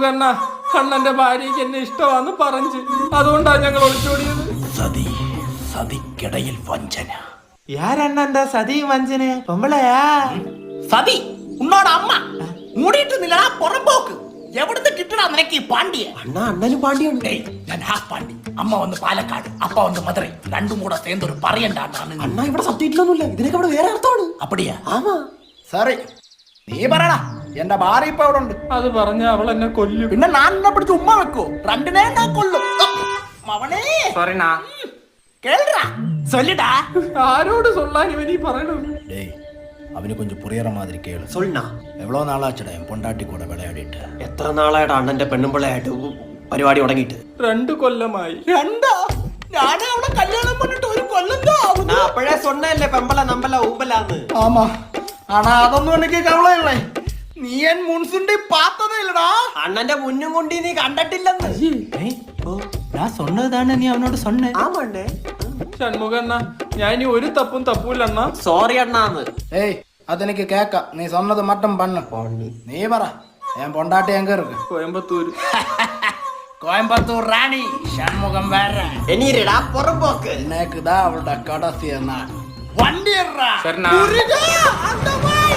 അണ്ണാ അണ്ണന്റെ ഭാര്യയ്ക്ക് എന്നെ ഇഷ്ടമാന്ന് പറഞ്ഞു, അതുകൊണ്ടാ ഞങ്ങൾ ഒളിച്ചോടിയത്. സതി, സതിക്കിടയിൽ വഞ്ചന. யாரண்ணா சதி வஞ்சனே பொம்பளையா? സതി ഉന്നോട് അമ്മ മൂടിയിട്ട് നില്ലടാ പുറമ്പോക്ക്. എവിടുന്ന് കിട്ടടാ നിനക്ക് ഈ പാണ്ടിയെ? அண்ணா அண்ணனும் பாண்டியன். ഞാൻ ഹാഫ് പാണ്ടി. അമ്മ വന്ന് പാലക്കാട്, അപ്പ വന്ന് മധുരൈ. രണ്ടും കൂടെ சேர்ந்து ഒരു പറയണ്ട அண்ணா ഇവിടെ സബ്ജക്റ്റിലൊന്നുമില്ല, ഇതിനൊക്കെ ഇവിടെ വേറെ അർത്ഥമാണ്. അപ്പടിയാ? ആമാ. സാറി നീ പറയടാ, എന്റെ ഭാര്യ ഇപ്പൊ അവിടെ ഉണ്ട്. അത് പറഞ്ഞ അവൾ എന്നെ കൊല്ലും. പിന്നെ ഞാൻ എന്നെ പിടിച്ച് ഉമ്മ വെക്കോ? രണ്ടിനെ ഞാൻ കൊല്ലും. മവനേ സോറിനാ. കേൾടാ, சொல்லுடா. ആരോട് സൊല്ലാൻ ഇവനീ പറയണു? டேய் அவனு கொஞ்சம் புரியற மாதிரி கேளு. சொல்லுண்ணா. എവ്വളോ നാളാച്ചടാ എൻ പൊണ്ടാട്ടി കൂടെ വിളയാടിയിട്ട്. എത്ര നാളായിട്ട് അണ്ണന്റെ പെണ്ണുമ്പിള്ളയായിട്ട് പരിപാടി തുടങ്ങിയിട്ട്? 2 കൊല്ലമായി. രണ്ടാ? ഞാൻ അവളെ കല്യാണം பண்ணிட்டு ഒരു കൊല്ലം ആവുന്നു. நான் அப்பவே சொன்னேன்ல பெம்பல நம்பல ஊம்பலான்னு. ആമാ ആണാ അതൊന്നും എനിക്ക് കവളയില്ലേ. നീ എൻ മുൻസുണ്ടി പാത്തതേ ഇല്ലടാ. അണ്ണന്റെ മുന്നും കൊണ്ട് നീ കണ്ടിട്ടില്ലെന്ന്. ഞാൻ சொன்னதானே നീ അവനോട് சொன்னേ. ആമണ്ണേ. ഷൺമുഖണ്ണ, ഞാൻ ഇനി ഒരു തപ്പും തപ്പൂലണ്ണ. സോറി അണ്ണാന്ന്. ഏയ് അതെനിക്ക് കേക്കാം. നീ சொன்னது மட்டும் பண்ணு. നീ പറ, ഞാൻ പൊണ്ടാട്ടി എങ്ക ഇருக்கு? കോയമ്പത്തൂര്. கோயம்புத்தூர் ராணி சண்முகம் வேற. என்னடா புறம்போக்கு? எனக்குதான் அவளோட கடைசி நாள். வண்டி சரிண்ணா. அந்த வாய்